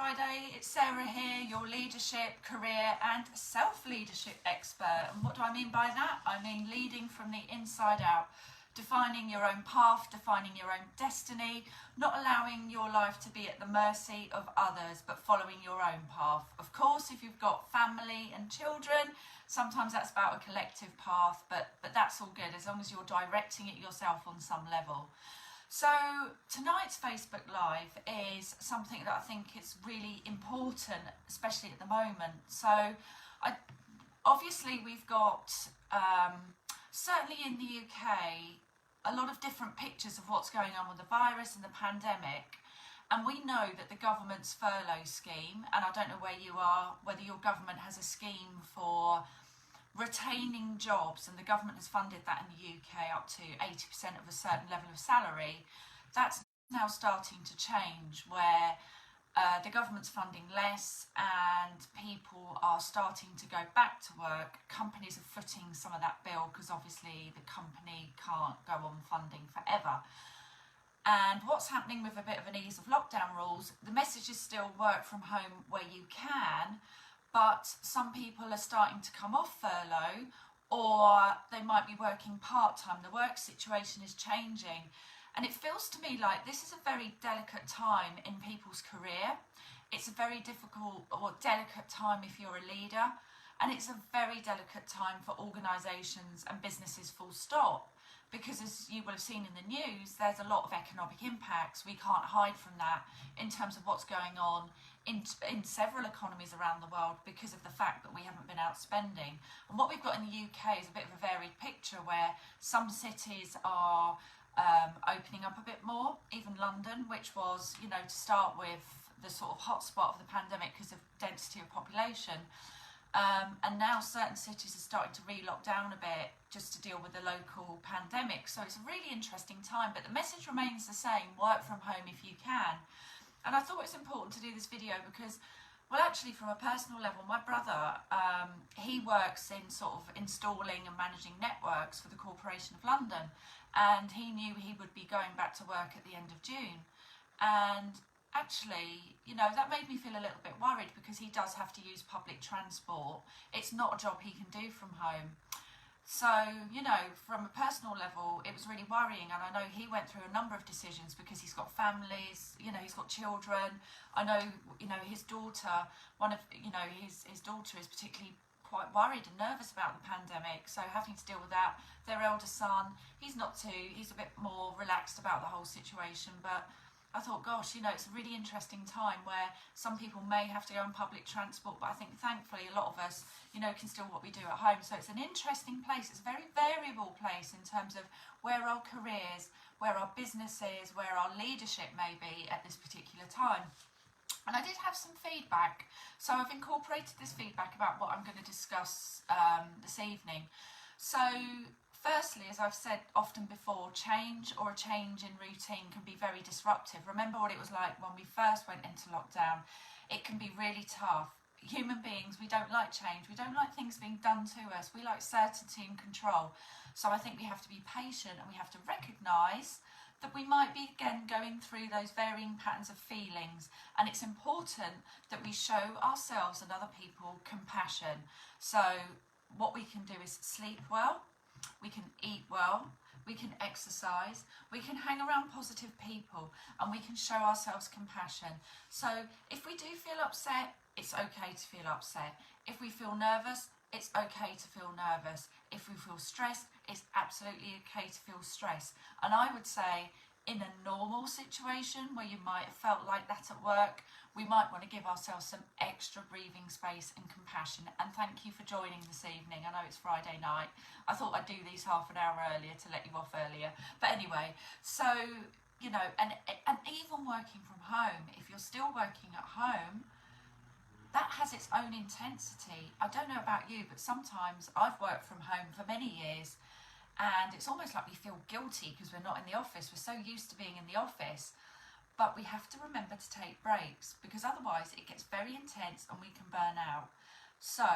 Friday, it's Sarah here, your leadership, career and self-leadership expert. And what do I mean by that? I mean leading from the inside out, defining your own path, defining your own destiny, not allowing your life to be at the mercy of others, but following your own path. Of course, if you've got family and children, sometimes that's about a collective path, but that's all good as long as you're directing it yourself on some level. So tonight's Facebook Live is something that I think is really important, especially at the moment. So obviously we've got, certainly in the UK, a lot of different pictures of what's going on with the virus and the pandemic. And we know that the government's furlough scheme, and I don't know where you are, whether your government has a scheme for retaining jobs, and the government has funded that in the UK up to 80% of a certain level of salary. That's now starting to change, where the government's funding less and people are starting to go back to work. Companies are footing some of that bill because obviously the company can't go on funding forever. And what's happening with a bit of an ease of lockdown rules, the message is still work from home where you can, but some people are starting to come off furlough, or they might be working part-time. The work situation is changing. And it feels to me like this is a very delicate time in people's career. It's a very difficult or delicate time if you're a leader. And it's a very delicate time for organisations and businesses full stop. Because as you will have seen in the news, there's a lot of economic impacts. We can't hide from that in terms of what's going on in several economies around the world because of the fact that we haven't been out spending. And what we've got in the UK is a bit of a varied picture where some cities are opening up a bit more, even London, which was, you know, to start with the sort of hotspot of the pandemic because of density of population. And now certain cities are starting to re-lock down a bit just to deal with the local pandemic. So it's a really interesting time, but the message remains the same: work from home if you can. And I thought it's important to do this video because, well, actually from a personal level, my brother, he works in sort of installing and managing networks for the Corporation of London, and he knew he would be going back to work at the end of June. And actually, you know, that made me feel a little bit worried because he does have to use public transport. It's not a job he can do from home. So, you know, from a personal level, it was really worrying. And I know he went through a number of decisions because he's got families, you know, he's got children. I know, you know, his daughter, his daughter is particularly quite worried and nervous about the pandemic. So having to deal with that, their elder son, he's a bit more relaxed about the whole situation. But I thought, gosh, you know, it's a really interesting time where some people may have to go on public transport, but I think thankfully a lot of us, you know, can still what we do at home. So it's an interesting place. It's a very variable place in terms of where our careers, where our businesses, where our leadership may be at this particular time. And I did have some feedback. So I've incorporated this feedback about what I'm going to discuss this evening. So firstly, as I've said often before, change or a change in routine can be very disruptive. Remember what it was like when we first went into lockdown. It can be really tough. Human beings, we don't like change. We don't like things being done to us. We like certainty and control. So I think we have to be patient and we have to recognise that we might be again going through those varying patterns of feelings, and it's important that we show ourselves and other people compassion. So what we can do is sleep well, we can eat well, we can exercise, we can hang around positive people, and we can show ourselves compassion. So if we do feel upset, it's okay to feel upset. If we feel nervous, it's okay to feel nervous. If we feel stressed, it's absolutely okay to feel stressed. And I would say in a normal situation where you might have felt like that at work, we might want to give ourselves some extra breathing space and compassion. And thank you for joining this evening. I know it's Friday night. I thought I'd do these half an hour earlier to let you off earlier. But anyway, so, you know, and even working from home, if you're still working at home, that has its own intensity. I don't know about you, but sometimes I've worked from home for many years and it's almost like we feel guilty because we're not in the office. We're so used to being in the office. But we have to remember to take breaks because otherwise it gets very intense and we can burn out. So,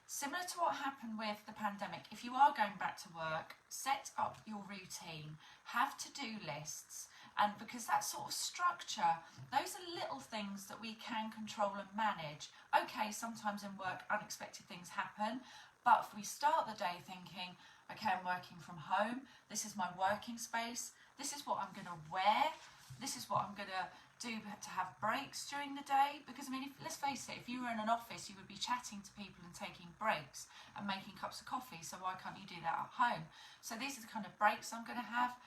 similar to what happened with the pandemic, if you are going back to work, set up your routine, have to-do lists, And because that sort of structure, those are little things that we can control and manage. Okay, sometimes in work unexpected things happen, but if we start the day thinking, okay, I'm working from home, this is my working space, this is what I'm going to wear, this is what I'm going to do to have breaks during the day. Because I mean, let's face it, if you were in an office, you would be chatting to people and taking breaks and making cups of coffee, so why can't you do that at home? So these are the kind of breaks I'm going to have.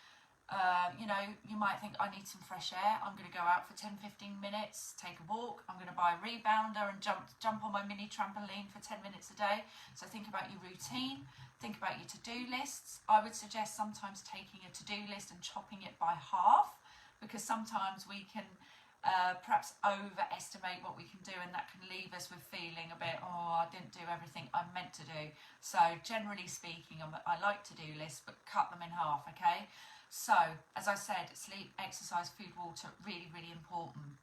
You know, you might think, I need some fresh air, I'm going to go out for 10-15 minutes, take a walk, I'm going to buy a rebounder and jump on my mini trampoline for 10 minutes a day. So think about your routine, think about your to-do lists. I would suggest sometimes taking a to-do list and chopping it by half, because sometimes we can perhaps overestimate what we can do, and that can leave us with feeling a bit, oh, I didn't do everything I meant to do. So generally speaking, I like to-do lists, but cut them in half, okay? So, as I said, sleep, exercise, food, water, really, really important.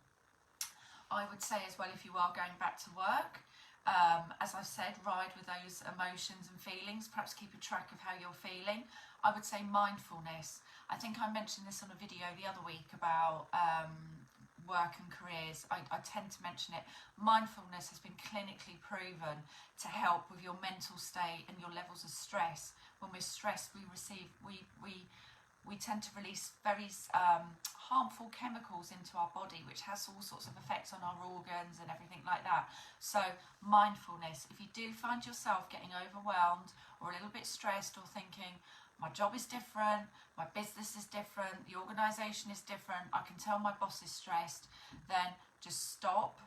I would say as well, if you are going back to work, as I've said, ride with those emotions and feelings, perhaps keep a track of how you're feeling. I would say mindfulness. I think I mentioned this on a video the other week about work and careers. I tend to mention it. Mindfulness has been clinically proven to help with your mental state and your levels of stress. When we're stressed, we tend to release very harmful chemicals into our body, which has all sorts of effects on our organs and everything like that. So mindfulness, if you do find yourself getting overwhelmed or a little bit stressed, or thinking, my job is different, my business is different, the organisation is different, I can tell my boss is stressed, then just stop,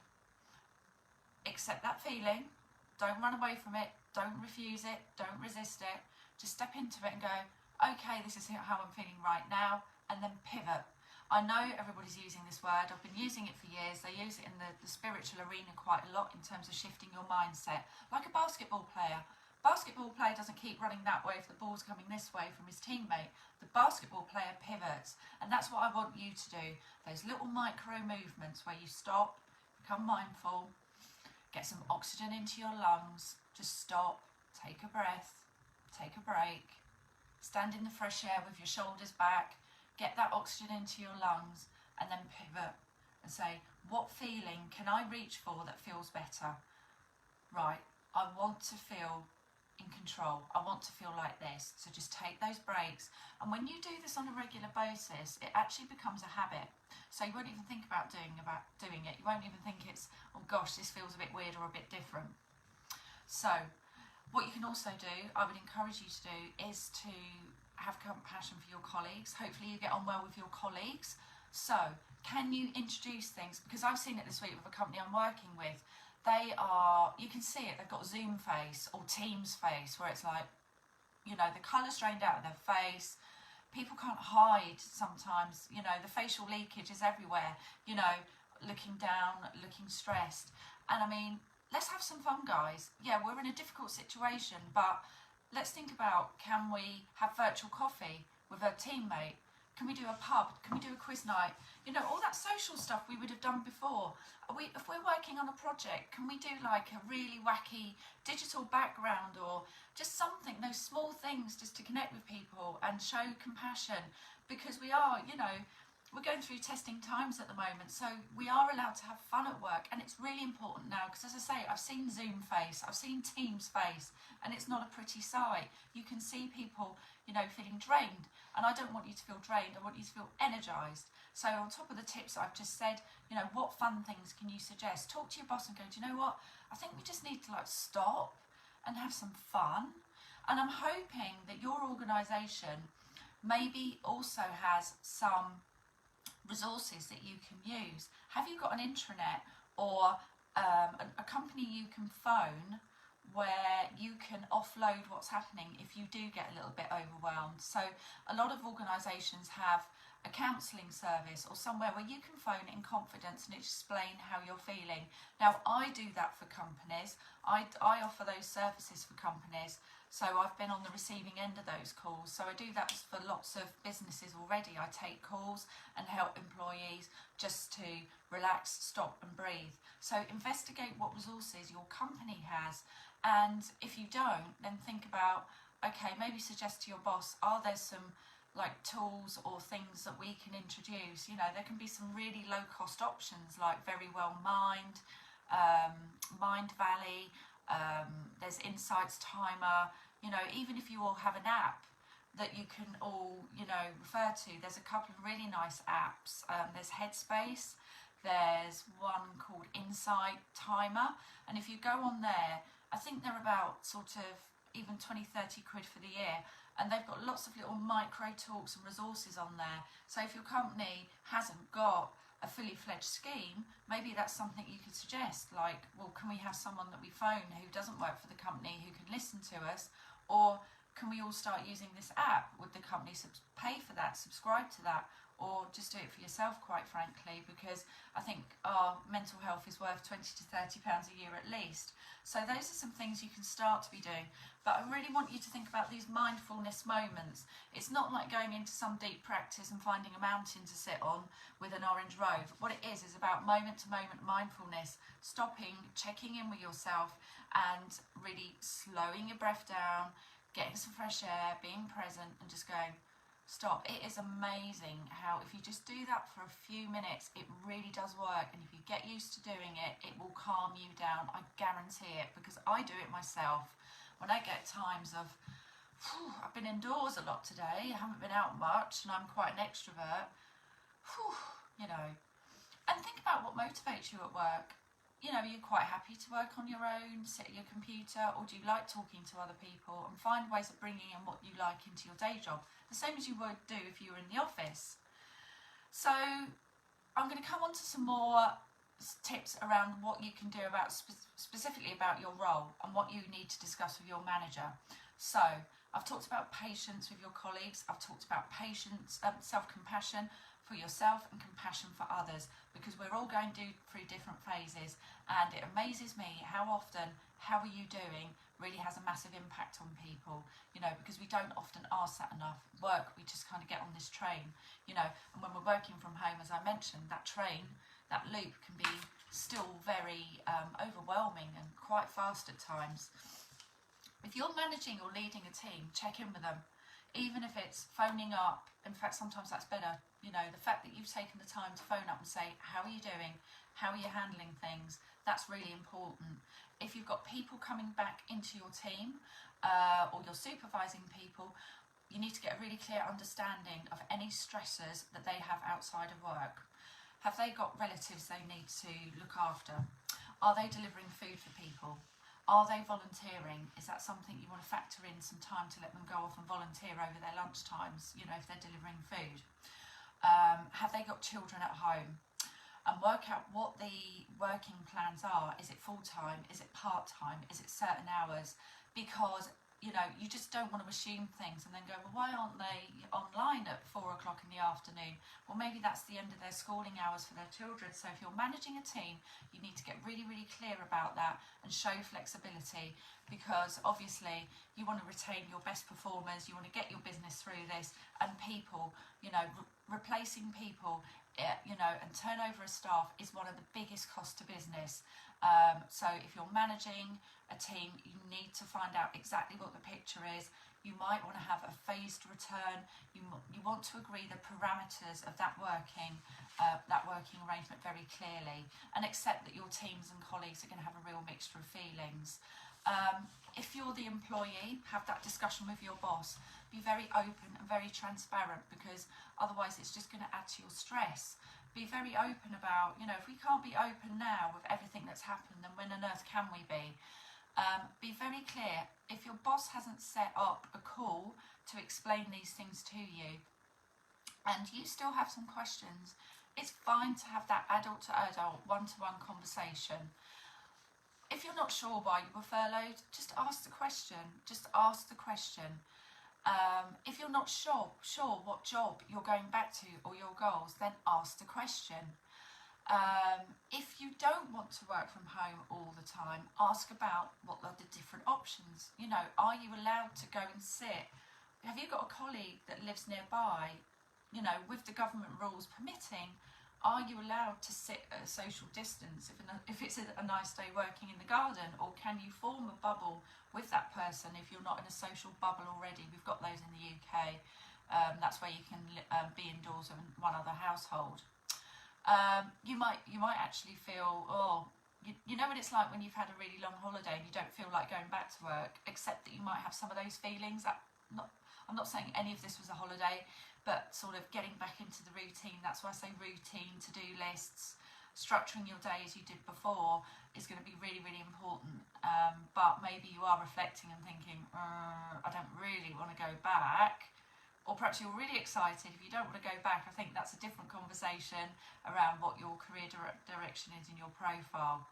accept that feeling, don't run away from it, don't refuse it, don't resist it, just step into it and go, okay, this is how I'm feeling right now, and then pivot. I know everybody's using this word, I've been using it for years. They use it in the spiritual arena quite a lot in terms of shifting your mindset. Like a basketball player. Basketball player doesn't keep running that way if the ball's coming this way from his teammate. The basketball player pivots, and that's what I want you to do. Those little micro movements where you stop, become mindful, get some oxygen into your lungs, just stop, take a breath, take a break, stand in the fresh air with your shoulders back, get that oxygen into your lungs, and then pivot and say, what feeling can I reach for that feels better? Right, I want to feel in control. I want to feel like this. So just take those breaks. And when you do this on a regular basis, it actually becomes a habit. So you won't even think about doing it. You won't even think it's, oh gosh, this feels a bit weird or a bit different. So what you can also do, I would encourage you to do, is to have compassion for your colleagues. Hopefully you get on well with your colleagues. So can you introduce things? Because I've seen it this week with a company I'm working with. They are, you can see it, they've got Zoom face or Teams face, where it's like, you know, the colour's drained out of their face. People can't hide sometimes, you know, the facial leakage is everywhere, you know, looking down, looking stressed. And I mean, let's have some fun, guys. Yeah, we're in a difficult situation, but let's think about, can we have virtual coffee with a teammate? Can we do a pub? Can we do a quiz night? You know, all that social stuff we would have done before. If we're working on a project, can we do like a really wacky digital background, or just something, those small things just to connect with people and show compassion? Because we are, you know, we're going through testing times at the moment, so we are allowed to have fun at work, and it's really important now, because as I say, I've seen Zoom face, I've seen Teams face, and it's not a pretty sight. You can see people, you know, feeling drained, and I don't want you to feel drained, I want you to feel energised. So on top of the tips I've just said, you know, what fun things can you suggest? Talk to your boss and go, do you know what, I think we just need to like stop and have some fun. And I'm hoping that your organisation maybe also has some resources that you can use. Have you got an intranet or a company you can phone where you can offload what's happening if you do get a little bit overwhelmed? So a lot of organisations have a counselling service or somewhere where you can phone in confidence and explain how you're feeling. Now, I do that for companies. I offer those services for companies. So I've been on the receiving end of those calls. So I do that for lots of businesses already. I take calls and help employees just to relax, stop and breathe. So investigate what resources your company has. And if you don't, then think about, okay, maybe suggest to your boss, are there some like tools or things that we can introduce. You know, there can be some really low cost options like Very Well Mind, Mind Valley, there's Insights Timer. You know, even if you all have an app that you can all, you know, refer to, there's a couple of really nice apps. There's Headspace, there's one called Insight Timer, and if you go on there, I think they're about sort of even 20-30 quid for the year, and they've got lots of little micro talks and resources on there. So if your company hasn't got a fully fledged scheme, maybe that's something you could suggest, like, well, can we have someone that we phone who doesn't work for the company who can listen to us, or can we all start using this app? Would the company pay for that, subscribe to that, or just do it for yourself, quite frankly, because I think our mental health is worth £20 to £30 a year at least. So those are some things you can start to be doing. But I really want you to think about these mindfulness moments. It's not like going into some deep practice and finding a mountain to sit on with an orange robe. What it is about moment to moment mindfulness, stopping, checking in with yourself, and really slowing your breath down, getting some fresh air, being present, and just going, stop. It is amazing how if you just do that for a few minutes, it really does work. And if you get used to doing it, it will calm you down. I guarantee it, because I do it myself. When I get times of, I've been indoors a lot today, I haven't been out much, and I'm quite an extrovert, you know. And think about what motivates you at work. You know, you're quite happy to work on your own, sit at your computer, or do you like talking to other people, and find ways of bringing in what you like into your day job, the same as you would do if you were in the office. So I'm going to come on to some more tips around what you can do about specifically about your role and what you need to discuss with your manager. So I've talked about patience with your colleagues, I've talked about patience, self-compassion for yourself and compassion for others, because we're all going through different phases, and it amazes me how often how are you doing really has a massive impact on people, you know, because we don't often ask that enough. Work, we just kind of get on this train, you know, and when we're working from home, as I mentioned, that train, that loop can be still very overwhelming and quite fast at times. If you're managing or leading a team, check in with them, even if it's phoning up. In fact, sometimes that's better. You know, the fact that you've taken the time to phone up and say, how are you doing? How are you handling things? That's really important. If you've got people coming back into your team or you're supervising people, you need to get a really clear understanding of any stressors that they have outside of work. Have they got relatives they need to look after? Are they delivering food for people? Are they volunteering? Is that something you want to factor in some time to let them go off and volunteer over their lunch times, you know, if they're delivering food? Have they got children at home? And work out what the working plans are. Is it full-time? Is it part-time? Is it certain hours? Because, you know, you just don't want to assume things and then go, well, why aren't they online at 4 o'clock in the afternoon? Well, maybe that's the end of their schooling hours for their children. So if you're managing a team, you need to get really, really clear about that and show flexibility, because obviously you want to retain your best performers, you want to get your business through this, and people, you know, replacing people, you know, and turnover of staff is one of the biggest costs to business. So if you're managing a team, you need to find out exactly what the picture is. You might want to have a phased return. You want to agree the parameters of that working arrangement very clearly, and accept that your teams and colleagues are going to have a real mixture of feelings. If you're the employee, have that discussion with your boss. Be very open and very transparent, because otherwise it's just going to add to your stress. Be very open about, you know, if we can't be open now with everything that's happened, then when on earth can we be? Be very clear. If your boss hasn't set up a call to explain these things to you, and you still have some questions, it's fine to have that adult to adult, one-to-one conversation. If you're not sure why you were furloughed, just ask the question. Just ask the question. If you're not sure what job you're going back to or your goals, then ask the question. If you don't want to work from home all the time, ask about what are the different options. You know, are you allowed to go and sit? Have you got a colleague that lives nearby? You know, with the government rules permitting, are you allowed to sit at a social distance if it's a nice day working in the garden? Or can you form a bubble with that person if you're not in a social bubble already? We've got those in the UK. That's where you can be indoors with one other household. You might actually feel, you know what it's like when you've had a really long holiday and you don't feel like going back to work, except that you might have some of those feelings. I'm not saying any of this was a holiday, but sort of getting back into the routine. That's why I say routine, to-do lists, structuring your day as you did before is going to be really, really important. But maybe you are reflecting and thinking, I don't really want to go back. Or perhaps you're really excited. If you don't want to go back, I think that's a different conversation around what your career direction is in your profile.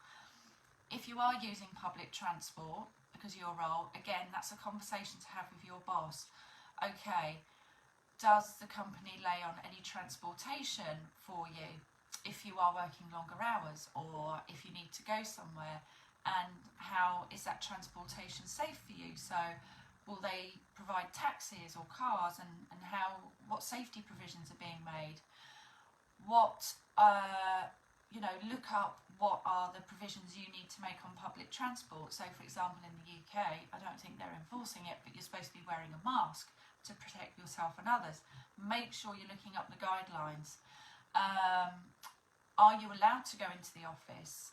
If you are using public transport because of your role, again, that's a conversation to have with your boss. Okay, does the company lay on any transportation for you if you are working longer hours or if you need to go somewhere? And how is that transportation safe for you? So will they provide taxis or cars, and what safety provisions are being made? Look up what are the provisions you need to make on public transport. So for example, in the UK, I don't think they're enforcing it, but you're supposed to be wearing a mask to protect yourself and others. Make sure you're looking up the guidelines. Are you allowed to go into the office?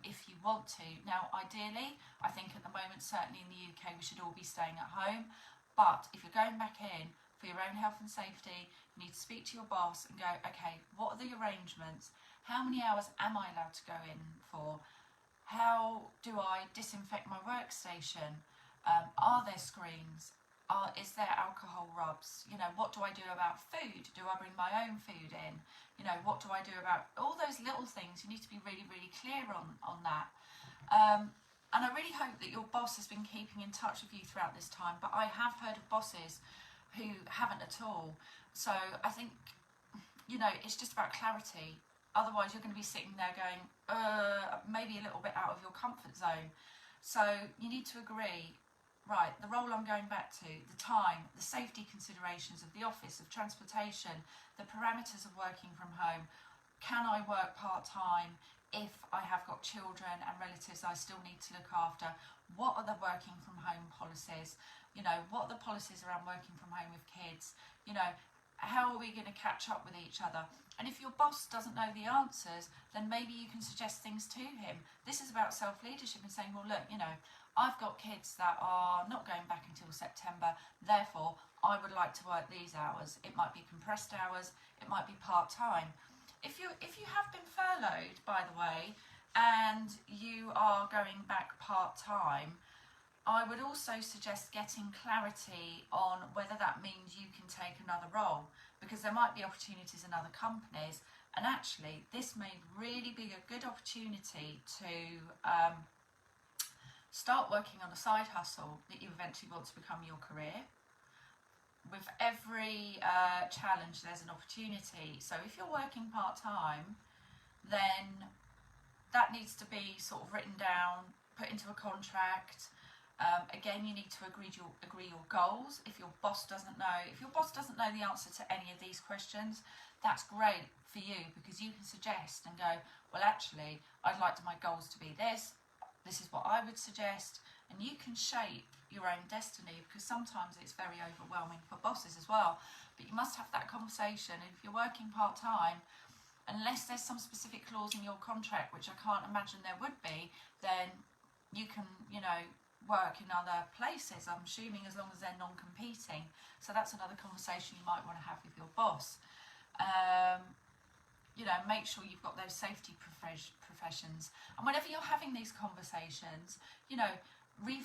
If you want to. Now, ideally, I think at the moment, certainly in the UK, we should all be staying at home. But if you're going back in for your own health and safety, you need to speak to your boss and go, okay, what are the arrangements? How many hours am I allowed to go in for? How do I disinfect my workstation? Are there screens? Is there alcohol rubs? What do I do about food? Do I bring my own food in? What do I do about all those little things? You need to be really, really clear on that. And I really hope that your boss has been keeping in touch with you throughout this time, but I have heard of bosses who haven't at all. So I think, it's just about clarity. Otherwise, you're going to be sitting there going, maybe a little bit out of your comfort zone. So you need to agree, right, the role I'm going back to, the time, the safety considerations of the office, of transportation, the parameters of working from home. Can I work part-time if I have got children and relatives I still need to look after? What are the working from home policies? What are the policies around working from home with kids? How are we going to catch up with each other? And if your boss doesn't know the answers, then maybe you can suggest things to him. This is about self-leadership and saying, well, look, I've got kids that are not going back until September, therefore I would like to work these hours. It might be compressed hours, it might be part-time. If you have been furloughed, by the way, and you are going back part-time, I would also suggest getting clarity on whether that means you can take another role, because there might be opportunities in other companies, and actually this may really be a good opportunity to start working on a side hustle that you eventually want to become your career. With every challenge, there's an opportunity. So if you're working part-time, then that needs to be sort of written down, put into a contract. Again, you need to agree your goals. If your boss doesn't know the answer to any of these questions, that's great for you, because you can suggest and go, well, actually, I'd like my goals to be this. This is what I would suggest, and you can shape your own destiny, because sometimes it's very overwhelming for bosses as well. But you must have that conversation. And if you're working part-time, unless there's some specific clause in your contract, which I can't imagine there would be, then you can, work in other places, I'm assuming, as long as they're non-competing. So that's another conversation you might want to have with your boss. Make sure you've got those safety professions. And whenever you're having these conversations,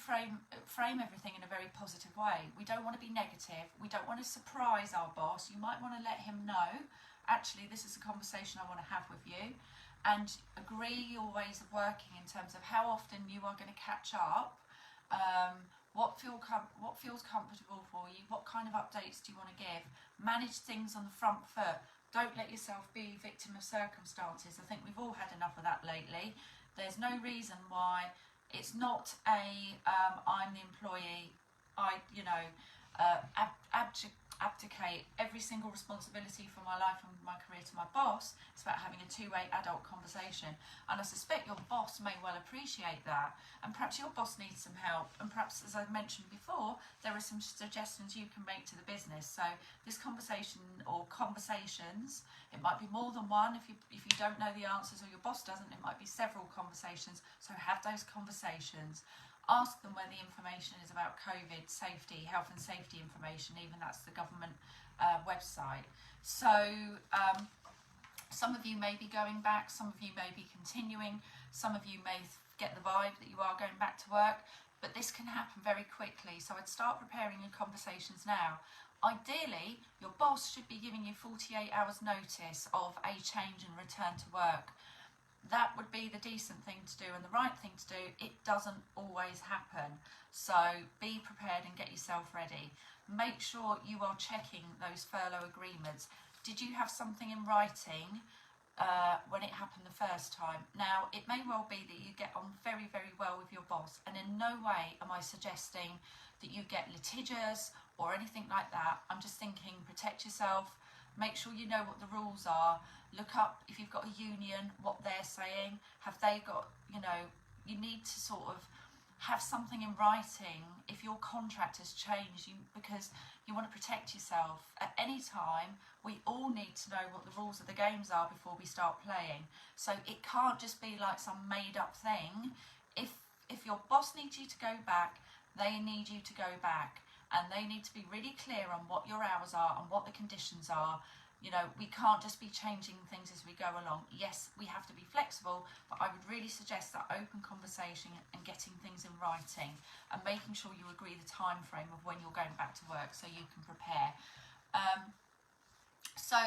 frame everything in a very positive way. We don't want to be negative. We don't want to surprise our boss. You might want to let him know, actually, this is a conversation I want to have with you, and agree your ways of working in terms of how often you are going to catch up. What feels comfortable for you? What kind of updates do you want to give? Manage things on the front foot. Don't let yourself be a victim of circumstances. I think we've all had enough of that lately. There's no reason why. It's not I'm the employee. abdicate every single responsibility for my life and my career to my boss. It's about having a two-way adult conversation. And I suspect your boss may well appreciate that. And perhaps your boss needs some help. And perhaps, as I mentioned before, there are some suggestions you can make to the business. So this conversation or conversations, it might be more than one if you don't know the answers, or your boss doesn't, it might be several conversations. So have those conversations. Ask them where the information is about COVID safety, health and safety information, even that's the government website. So some of you may be going back, some of you may be continuing, some of you may get the vibe that you are going back to work, but this can happen very quickly. So I'd start preparing your conversations now. Ideally, your boss should be giving you 48 hours notice of a change and return to work. That would be the decent thing to do and the right thing to do. It doesn't always happen. So be prepared and get yourself ready. Make sure you are checking those furlough agreements. Did you have something in writing when it happened the first time? Now, it may well be that you get on very, very well with your boss, and in no way am I suggesting that you get litigious or anything like that. I'm just thinking, protect yourself. Make sure you know what the rules are. Look up, if you've got a union, what they're saying. Have they got, you need to sort of have something in writing if your contract has changed, because you want to protect yourself. At any time, we all need to know what the rules of the games are before we start playing. So it can't just be like some made up thing. If your boss needs you to go back, they need you to go back. And they need to be really clear on what your hours are and what the conditions are. We can't just be changing things as we go along. Yes, we have to be flexible, but I would really suggest that open conversation and getting things in writing and making sure you agree the time frame of when you're going back to work so you can prepare. So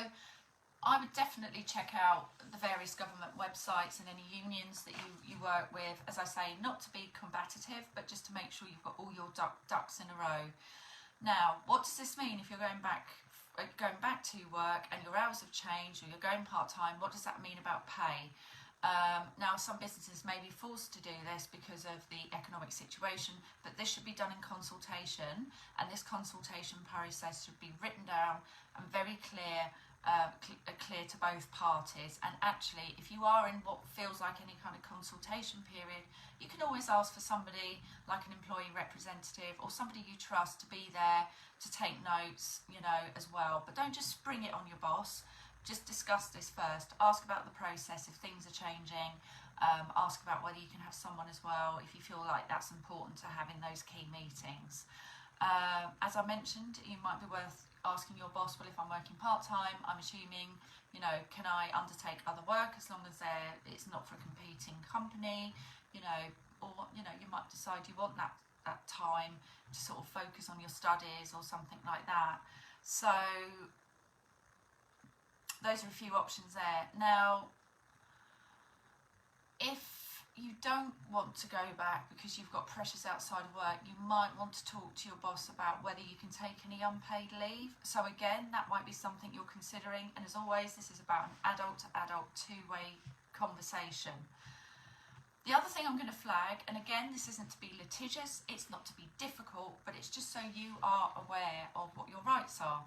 I would definitely check out the various government websites and any unions that you work with. As I say, not to be combative, but just to make sure you've got all your ducks in a row. Now, what does this mean if you're going back to work and your hours have changed, or you're going part-time? What does that mean about pay? Now, some businesses may be forced to do this because of the economic situation, but this should be done in consultation, and this consultation process should be written down and very clear to both parties. And actually, if you are in what feels like any kind of consultation period, you can always ask for somebody like an employee representative or somebody you trust to be there to take notes, as well. But don't just spring it on your boss. Just discuss this first. Ask about the process if things are changing. Ask about whether you can have someone as well if you feel like that's important to have in those key meetings. As I mentioned, it might be worth asking your boss, well, if I'm working part-time, I'm assuming, can I undertake other work as long as it's not for a competing company, or, you might decide you want that time to sort of focus on your studies or something like that. So those are a few options there. Now, if you don't want to go back because you've got pressures outside of work, you might want to talk to your boss about whether you can take any unpaid leave. So again, that might be something you're considering. And as always, this is about an adult-to-adult two-way conversation. The other thing I'm going to flag, and again, this isn't to be litigious, it's not to be difficult, but it's just so you are aware of what your rights are.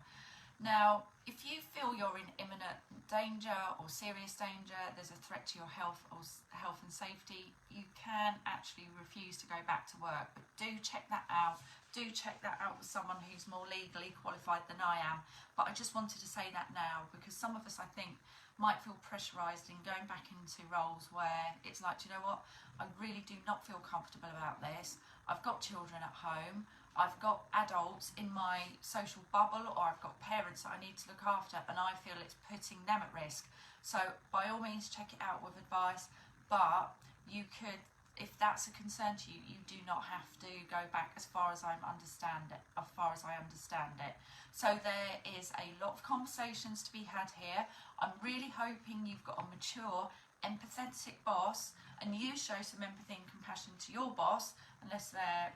Now, if you feel you're in imminent danger or serious danger, there's a threat to your health and safety, you can actually refuse to go back to work. But do check that out. Do check that out with someone who's more legally qualified than I am. But I just wanted to say that now, because some of us, I think, might feel pressurised in going back into roles where it's like, do you know what, I really do not feel comfortable about this. I've got children at home. I've got adults in my social bubble, or I've got parents that I need to look after, and I feel it's putting them at risk. So by all means, check it out with advice, but you could, if that's a concern to you, you do not have to go back as far as I understand it. So there is a lot of conversations to be had here. I'm really hoping you've got a mature, empathetic boss, and you show some empathy and compassion to your boss, unless they're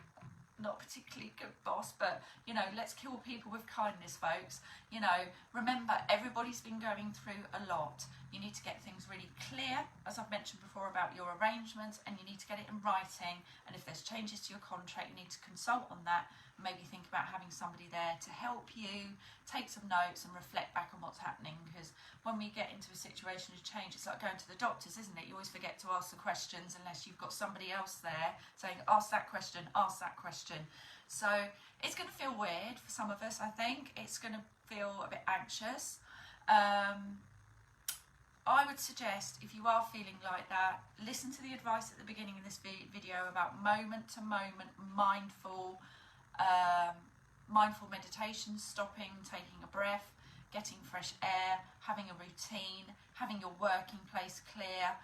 not particularly good boss, but let's kill people with kindness, folks. Remember, everybody's been going through a lot. You need to get things really clear, as I've mentioned before, about your arrangements, and you need to get it in writing. And if there's changes to your contract, you need to consult on that. Maybe think about having somebody there to help you, take some notes and reflect back on what's happening, because when we get into a situation of change, it's like going to the doctors, isn't it? You always forget to ask the questions unless you've got somebody else there saying, ask that question, ask that question. So it's going to feel weird for some of us, I think. It's going to feel a bit anxious. I would suggest, if you are feeling like that, listen to the advice at the beginning of this video about moment-to-moment mindful meditation, stopping, taking a breath, getting fresh air, having a routine, having your working place clear,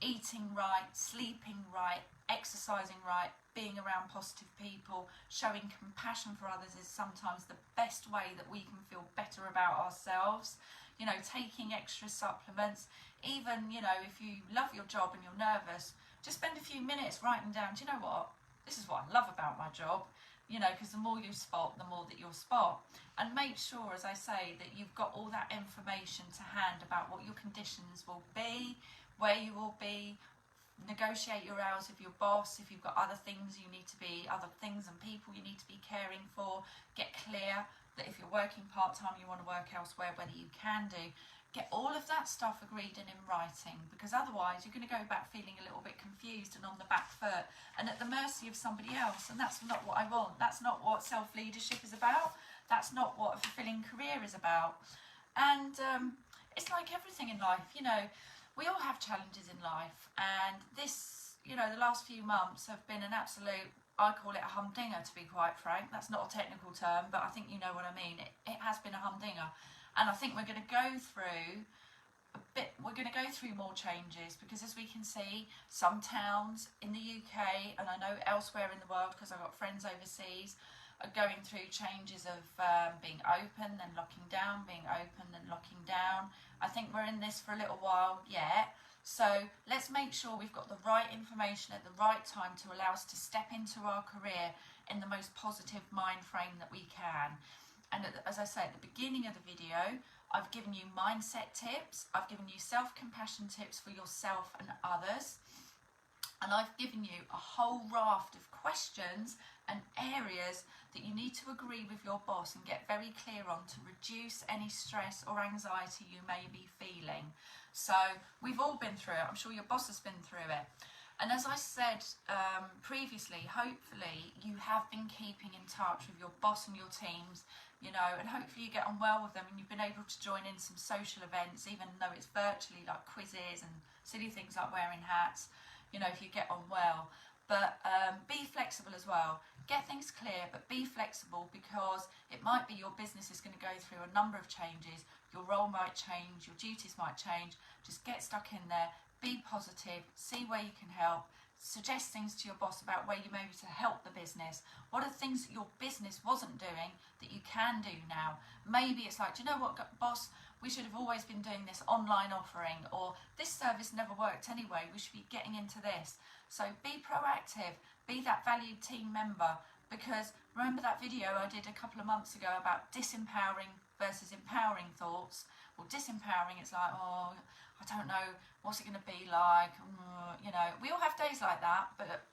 eating right, sleeping right, exercising right, being around positive people, showing compassion for others is sometimes the best way that we can feel better about ourselves. You know, taking extra supplements, even, you know, if you love your job and you're nervous, just spend a few minutes writing down, do you know what, this is what I love about my job, you know, because the more you spot, the more that you'll spot. And make sure, as I say, that you've got all that information to hand about what your conditions will be, where you will be. Negotiate your hours with your boss. If you've got other things and people you need to be caring for, get clear that if you're working part-time, you want to work elsewhere, whether you can do. Get all of that stuff agreed and in writing, because otherwise you're going to go back feeling a little bit confused and on the back foot and at the mercy of somebody else, and that's not what I want. That's not what self-leadership is about. That's not what a fulfilling career is about. And it's like everything in life, you know, we all have challenges in life, and this, you know, the last few months have been an absolute, I call it a humdinger, to be quite frank. That's not a technical term, but I think you know what I mean. It has been a humdinger. And I think we're going to go through more changes, because as we can see, some towns in the UK, and I know elsewhere in the world, because I've got friends overseas, are going through changes of being open, then locking down, being open, then locking down. I think we're in this for a little while yet. So let's make sure we've got the right information at the right time to allow us to step into our career in the most positive mind frame that we can. And as I say at the beginning of the video, I've given you mindset tips, I've given you self-compassion tips for yourself and others, and I've given you a whole raft of questions and areas that you need to agree with your boss and get very clear on to reduce any stress or anxiety you may be feeling. So we've all been through it. I'm sure your boss has been through it. And as I said previously, hopefully you have been keeping in touch with your boss and your teams, you know, and hopefully you get on well with them and you've been able to join in some social events, even though it's virtually, like quizzes and silly things like wearing hats, you know, if you get on well. But be flexible as well. Get things clear, but be flexible, because it might be your business is going to go through a number of changes. Your role might change, your duties might change. Just get stuck in there, be positive, see where you can help, suggest things to your boss about where you may be to help the business. What are things that your business wasn't doing that you can do now? Maybe it's like, do you know what, boss, we should have always been doing this online offering, or this service never worked anyway, we should be getting into this. So be proactive, be that valued team member, because remember that video I did a couple of months ago about disempowering versus empowering thoughts? Well, disempowering, it's like, oh, I don't know, what's it going to be like? You know, we all have days like that, but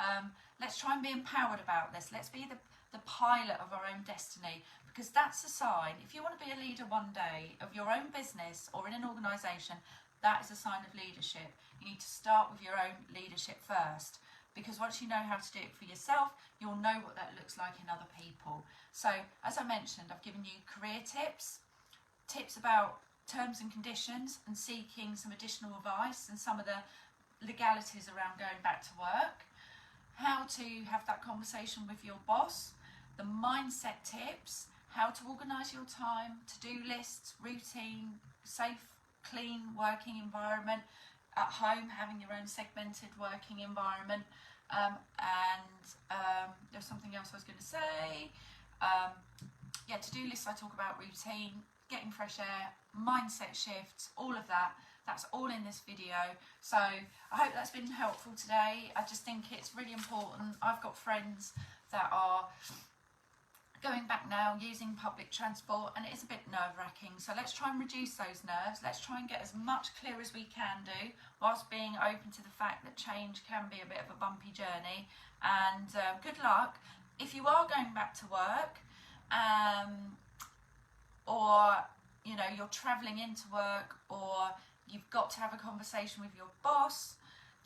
let's try and be empowered about this. Let's be the pilot of our own destiny, because that's a sign. If you want to be a leader one day of your own business or in an organisation, that is a sign of leadership. You need to start with your own leadership first, because once you know how to do it for yourself, you'll know what that looks like in other people. So, as I mentioned, I've given you career tips about terms and conditions and seeking some additional advice and some of the legalities around going back to work, how to have that conversation with your boss, the mindset tips, how to organise your time, to-do lists, routine, safe, clean working environment, at home having your own segmented working environment, and there's something else I was going to say. Yeah, to-do lists, I talk about routine, getting fresh air, mindset shifts, all of that. That's all in this video. So I hope that's been helpful today. I just think it's really important. I've got friends that are going back now using public transport, and it is a bit nerve-wracking, so let's try and reduce those nerves. Let's try and get as much clear as we can do, whilst being open to the fact that change can be a bit of a bumpy journey. And good luck. If you are going back to work, or you know, you're travelling into work, or you've got to have a conversation with your boss,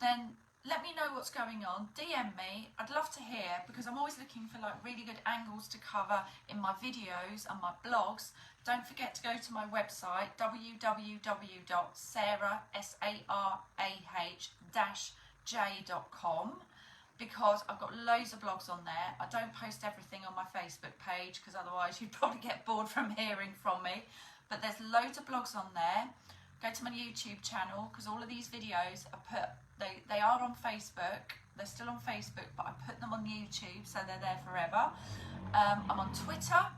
then let me know what's going on. DM me. I'd love to hear, because I'm always looking for like really good angles to cover in my videos and my blogs. Don't forget to go to my website, www.sarah-j.com, because I've got loads of blogs on there. I don't post everything on my Facebook page, because otherwise you'd probably get bored from hearing from me. But there's loads of blogs on there. Go to my YouTube channel, because all of these videos are they are on Facebook. They're still on Facebook, but I put them on YouTube, so they're there forever. I'm on Twitter,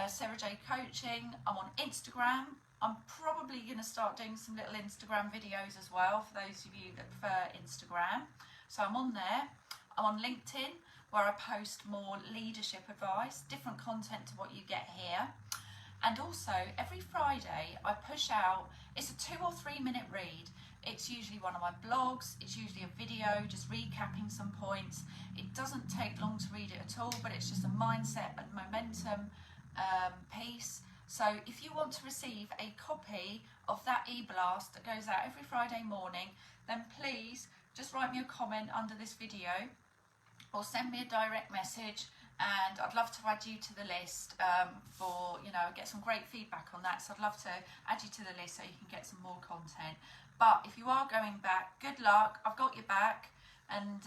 Sarah J Coaching. I'm on Instagram. I'm probably going to start doing some little Instagram videos as well, for those of you that prefer Instagram. So I'm on there. I'm on LinkedIn, where I post more leadership advice, different content to what you get here. And also, every Friday, I push out, it's a 2 or 3 minute read. It's usually one of my blogs, it's usually a video, just recapping some points. It doesn't take long to read it at all, but it's just a mindset and momentum piece. So if you want to receive a copy of that e-blast that goes out every Friday morning, then please just write me a comment under this video, or send me a direct message, and I'd love to add you to the list for, you know, get some great feedback on that. So I'd love to add you to the list so you can get some more content. But if you are going back, good luck. I've got your back, and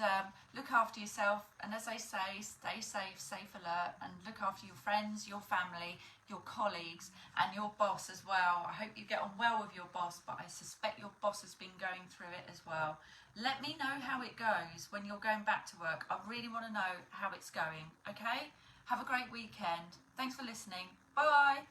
look after yourself. And as I say, stay safe, safe alert, and look after your friends, your family, your colleagues, and your boss as well. I hope you get on well with your boss, but I suspect your boss has been going through it as well. Let me know how it goes when you're going back to work. I really want to know how it's going, okay? Have a great weekend. Thanks for listening. Bye.